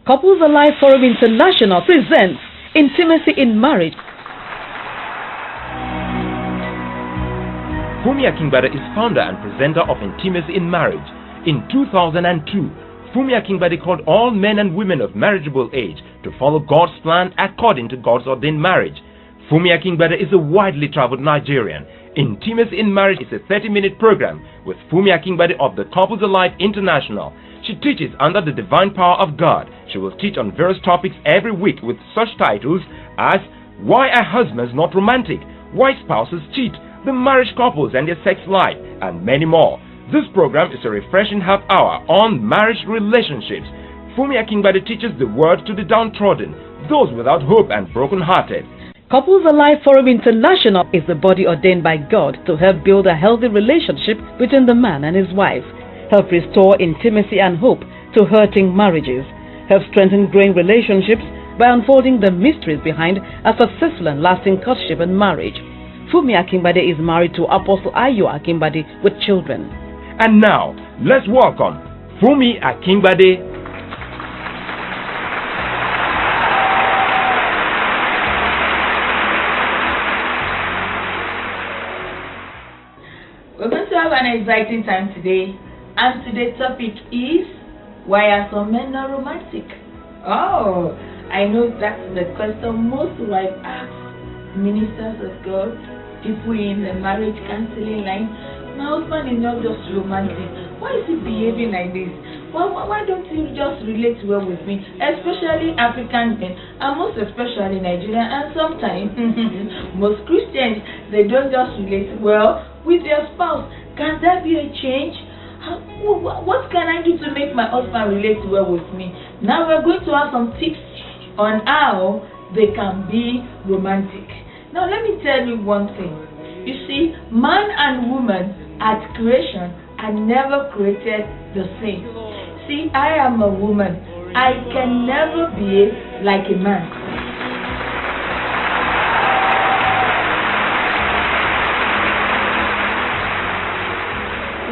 Couples Alive Forum International presents Intimacy in Marriage. Funmi Akingbade is founder and presenter of Intimacy in Marriage. In 2002, Funmi Akingbade called all men and women of marriageable age to follow God's plan according to God's ordained marriage. Funmi Akingbade is a widely traveled Nigerian. Intimacy in Marriage is a 30-minute program with Funmi Akingbade of the Couples Alive International. She teaches under the divine power of God. She will teach on various topics every week with such titles as Why Are Husbands Not Romantic? Why Spouses Cheat? The Marriage Couples and Their Sex Life, and many more. This program is a refreshing half hour on marriage relationships. Funmi Akingbade teaches the word to the downtrodden, those without hope and broken-hearted. Couples Alive Forum International is the body ordained by God to help build a healthy relationship between the man and his wife, help restore intimacy and hope to hurting marriages, help strengthen growing relationships by unfolding the mysteries behind a successful and lasting courtship and marriage. Funmi Akingbade is married to Apostle Ayo Akingbade with children. And now, let's welcome Funmi Akingbade. We're going to have an exciting time today, and today's topic is, why are some men not romantic? Oh, I know that's the question most wives ask ministers of God, people in the marriage counseling line. My husband is not just romantic. Why is he behaving like this? Why don't you just relate well with me? Especially African men, and most especially Nigerian, and sometimes most Christians, they don't just relate well with their spouse. Can there be a change? What can I do to make my husband relate well with me? Now we're going to have some tips on how they can be romantic. Now let me tell you one thing. You see, man and woman at creation are never created the same. See, I am a woman. I can never behave like a man.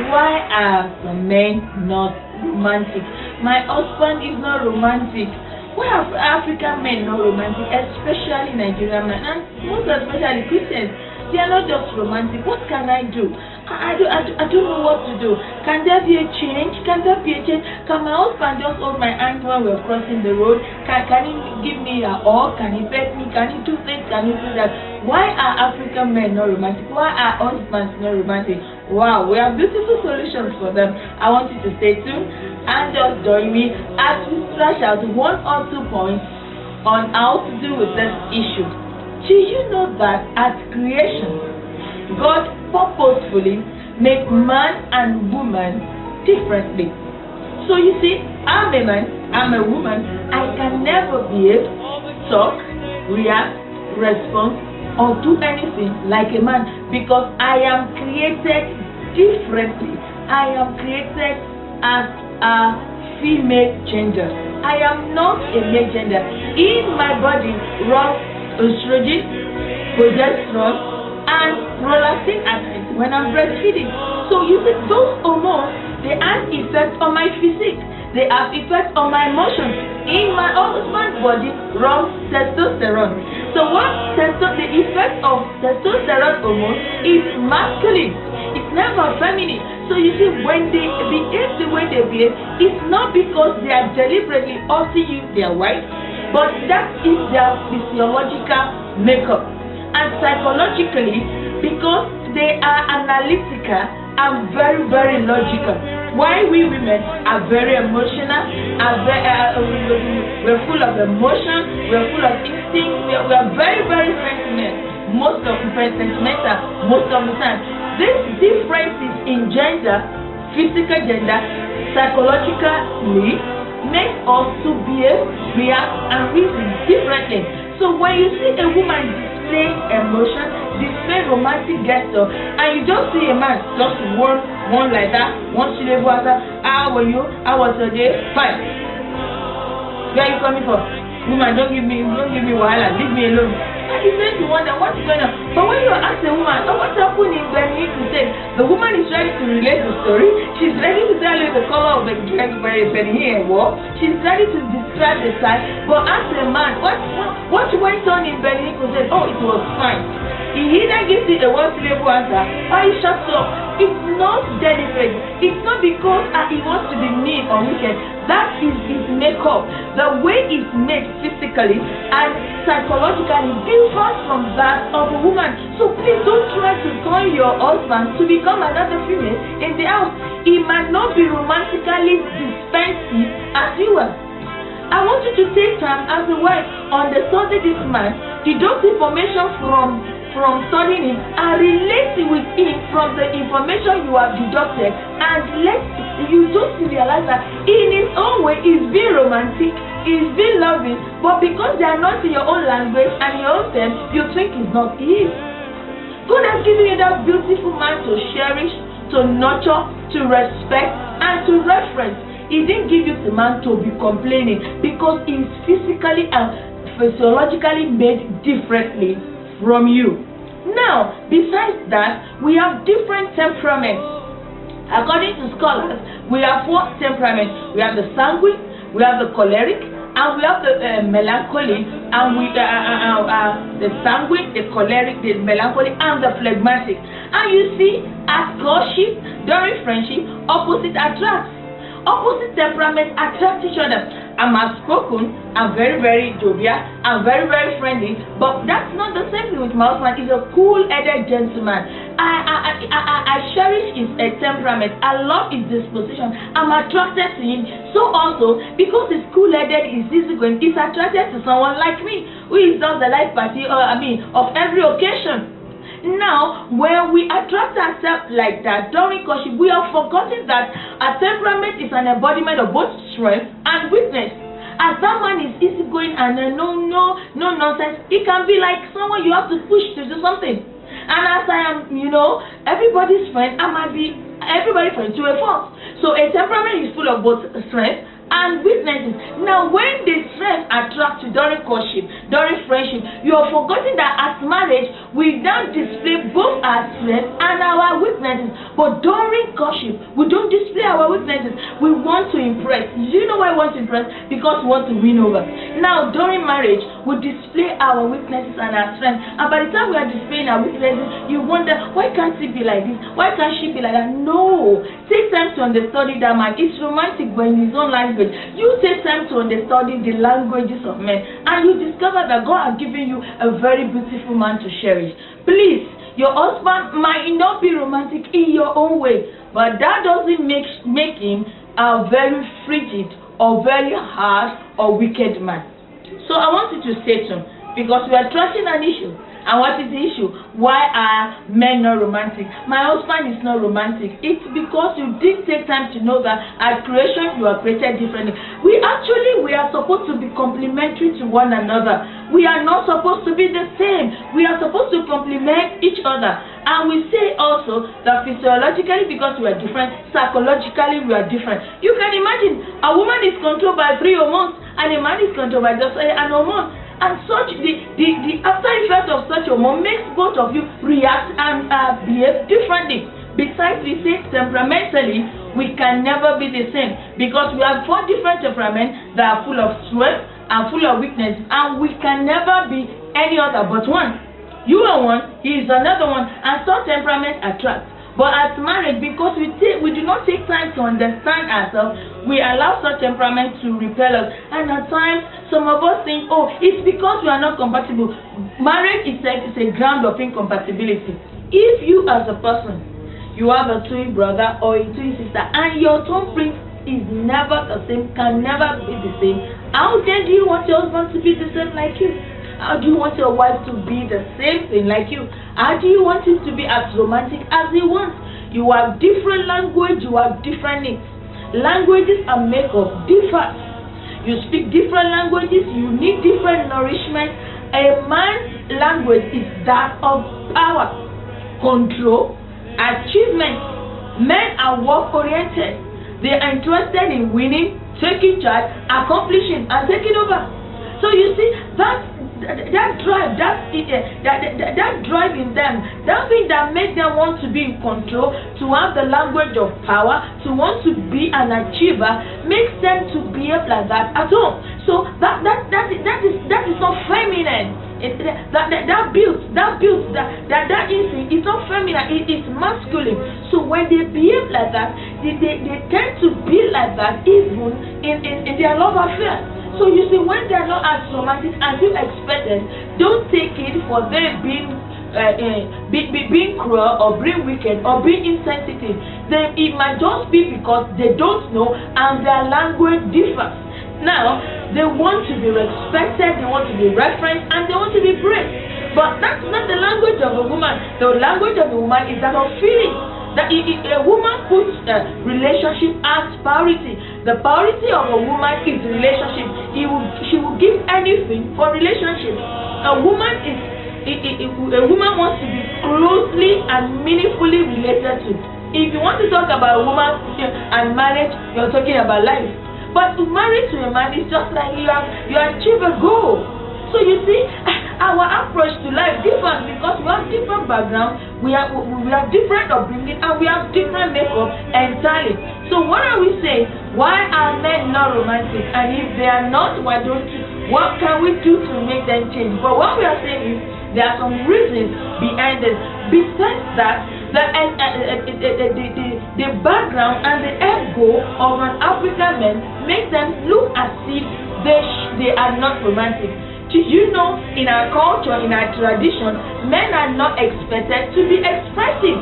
Why are some men not romantic? My husband is not romantic. Why are African men not romantic, especially Nigerian men, and most especially Christians? They are not just romantic. What can I do? I don't know what to do. Can there be a change? Can there be a change? Can my husband just hold my hand when we're crossing the road? Can he give me a hug? Can he pet me? Can he do this? Can he do that? Why are African men not romantic? Why are husbands not romantic? Wow, we have beautiful solutions for them. I want you to stay tuned and just join me as we thrash out 1 or 2 points on how to deal with this issue. Do you know that at creation, God purposefully made man and woman differently? So you see, I'm a man, I'm a woman. I can never behave, talk, react, respond, or do anything like a man, because I am created differently. I am created as a female gender. I am not a male gender. In my body runs estrogen, progesterone, and prolactin acid when I'm breastfeeding. So you see, those hormones, they have effect on my physique. They have effect on my emotions. In my husband's body runs testosterone. So the effect of testosterone hormone is masculine. It's never feminine. So you see, when they behave the way they behave, it's not because they are deliberately hurting you, their wife, but that is their physiological makeup. And psychologically, because they are analytical and very, very logical. Why we women are very emotional, we're full of emotion, we're full of instinct, we are very, very sentimental most of the time. These differences in gender, physical gender, psychologically, make us to behave, react, and reason differently. So when you see a woman display emotion, display romantic gesture, and you just see a man just one like that, one syllable after, how are you? How was your day? Fine. Where are you coming from? woman, don't give me wahala, leave me alone. And you tend to wonder what's going on. But when you ask a woman, oh, what's happening when you say the woman is ready to relate the story, she's ready to tell you the color of the dress by Benny and what, she's ready to describe the size. But ask a man, what went on in Benny said, oh, it was fine. He either gives you a one-syllable answer or he shuts up. It's not deliberate. It's not because he wants to be mean or wicked. That is his makeup. The way it's made physically and psychologically differs from that of a woman. So please don't try to turn your husband to become another female in the house. He might not be romantically expensive as you are. I want you to take time as a wife understudy this man, deduct information from studying him and relate with him from the information you have deducted, and let you just realize that in his own way he's being romantic, he's being loving, but because they are not in your own language and your own terms, you think he's not his. God has given you that beautiful man to cherish, to nurture, to respect, and to reference. He didn't give you the man to be complaining because he's physically and physiologically made differently from you. Now, besides that, we have different temperaments. According to scholars, we have 4 temperaments. We have the sanguine, we have the choleric, and we have the melancholic, and we the sanguine, the choleric, the melancholic, and the phlegmatic. And you see, at courtship, during friendship, opposite attracts. Opposite temperaments attract each other. I'm outspoken, I'm very, very jovial, I'm very, very friendly, but that's not the same thing with my husband. He's a cool-headed gentleman. I cherish his temperament. I love his disposition. I'm attracted to him. So also, because he's cool-headed, he's easygoing, he's attracted to someone like me, who is on the life party, of every occasion. Now, when we attract ourselves like that during courtship, we have forgotten that our temperament is an embodiment of both strength and weakness. As that man is easygoing and no nonsense, he can be like someone you have to push to do something. And as I am, everybody's friend, I might be everybody's friend to a fault. So a temperament is full of both strength and weaknesses. Now, when the strength attracts you during courtship, during friendship, you have forgotten that as marriage, we now display both our strengths and our weaknesses. But during courtship, we don't display our weaknesses. We want to impress. Do you know why we want to impress? Because we want to win over. Now, during marriage, we display our weaknesses and our strengths. And by the time we are displaying our weaknesses, you wonder, why can't he be like this? Why can't she be like that? No. Take time to understudy that man. It's romantic, but in his own language. You take time to understudy the languages of men, and you discover that God has given you a very beautiful man to cherish. Please, your husband might not be romantic in your own way, but that doesn't make him a very frigid or very hard or wicked man. So I want you to stay tuned, because we are tracking an issue. And what is the issue? Why are men not romantic? My husband is not romantic. It's because you did take time to know that at creation you are created differently. We are supposed to be complementary to one another. We are not supposed to be the same. We are supposed to complement each other. And we say also that physiologically, because we are different, psychologically we are different. You can imagine a woman is controlled by 3 hormones and a man is controlled by just an hormone. And such the after effect of such hormone makes both of you react and behave differently. Besides, we say temperamentally we can never be the same, because we have 4 different temperaments that are full of strength and full of weakness, and we can never be any other but one. You are one, he is another one, and such temperament attracts. But as marriage, because we do not take time to understand ourselves, we allow such temperament to repel us. And at times, some of us think, oh, it's because we are not compatible. Marriage itself is a ground of incompatibility. If you as a person, you have a twin brother or a twin sister, and your tone print is never the same, can never be the same, how then do you want your husband to be the same like you? How do you want your wife to be the same thing like you? How do you want him to be as romantic as he wants? You have different language, you have different needs. Languages are made of different. You speak different languages, you need different nourishment. A man's language is that of power, control, achievement. Men are work-oriented. They are interested in winning, taking charge, accomplishing, and taking over. So you see that drive, that drive in them, that thing that makes them want to be in control, to have the language of power, to want to be an achiever, makes them to behave like that at home. So that is not feminine. That instinct is not feminine. It is masculine. So when they behave like that, they tend to be like that even in their love affair. So you see, when they are not as romantic as you expected, don't take it for them being cruel or being wicked or being insensitive. It might just be because they don't know and their language differs. Now, they want to be respected, they want to be referenced, and they want to be praised. But that's not the language of a woman. The language of a woman is that of feeling. That a woman puts relationship as priority. The priority of a woman is relationship. She will give anything for relationship. A woman wants to be closely and meaningfully related to. If you want to talk about a woman and marriage, you're talking about life. But to marry to a man is just like you achieve a goal. So you see, our approach to life differs because we have different backgrounds, we have different upbringing, and we have different makeup entirely. So what are we saying? Why are men not romantic? And if they are not, why don't you? What can we do to make them change? But what we are saying is there are some reasons behind this. Besides that, the background and the ego of an African man makes them look as if they are not romantic. Do you know, in our culture, in our tradition, men are not expected to be expressive.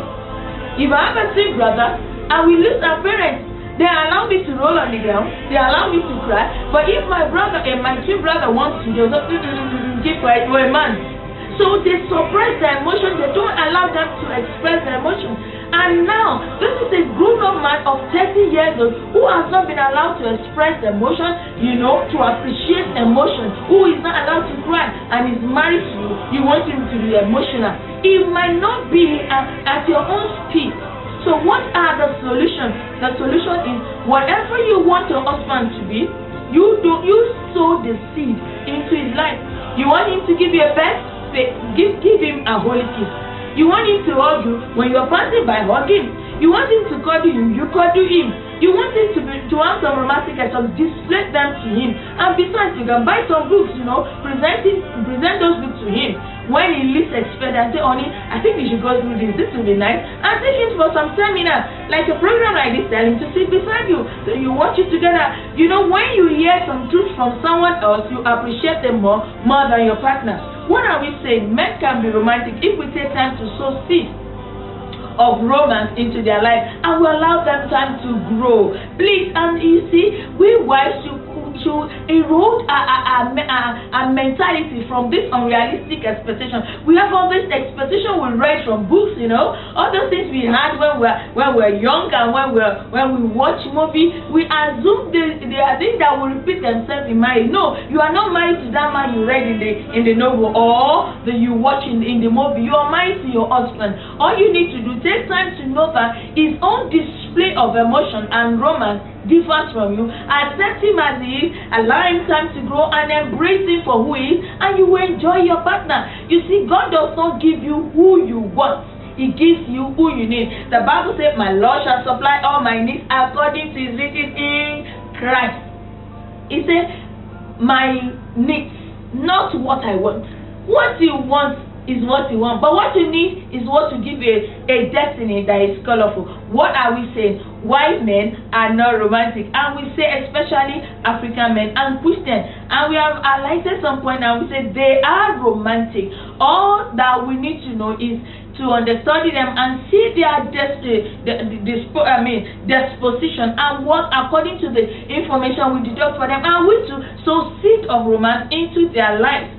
If I have a twin brother and we lose our parents, they allow me to roll on the ground, they allow me to cry. But if my brother and my twin brother wants to, they'll give for a man. So they suppress their emotions, they don't allow them to express their emotions. And now, this is a grown-up man of 30 years old who has not been allowed to express emotion, to appreciate emotion, who is not allowed to cry and is married to you. You want him to be emotional. It might not be at your own speed. So what are the solutions? The solution is whatever you want your husband to be, you sow the seed into his life. You want him to give you a best? Give him a holy kiss. You want him to hug you when you're passing by, hug him. You want him to cuddle you cuddle him. You want him to have some romantic items, display them to him. And besides, you can buy some books, present those books to him. When he least expects and say, honey, I think we should go through this. This will be nice. And take him for some seminar, like a program like this, tell him to sit beside you. So you watch it together. When you hear some truth from someone else, you appreciate them more than your partner. What are we saying? Men can be romantic if we take time to sow seeds of romance into their life and we allow them time to grow. Please, and you see, we wives should erode our mentality from this unrealistic expectation. We have all this expectation we read from books, all those things we had when we're young and when we watch movie. We assume they are things that will repeat themselves in marriage. No, you are not married to that man you read in the novel or that you watch in the movie. You are married to your husband. All you need to do, take time to know that his own display of emotion and romance differs from you. Accept him as he is, allow him time to grow and embrace him for who he is, and you will enjoy your partner. You see, God does not give you who you want. He gives you who you need. The Bible says, my Lord shall supply all my needs according to his riches in Christ. He said, my needs, not what I want. What you want is what you want, but what you need is what to give you a destiny that is colorful. What are we saying? White men are not romantic, and we say especially African men and Christians, and we have highlighted some point and we say they are romantic. All that we need to know is to understudy them and see their disposition and what according to the information we deduct for them, and we to sow seed of romance into their lives.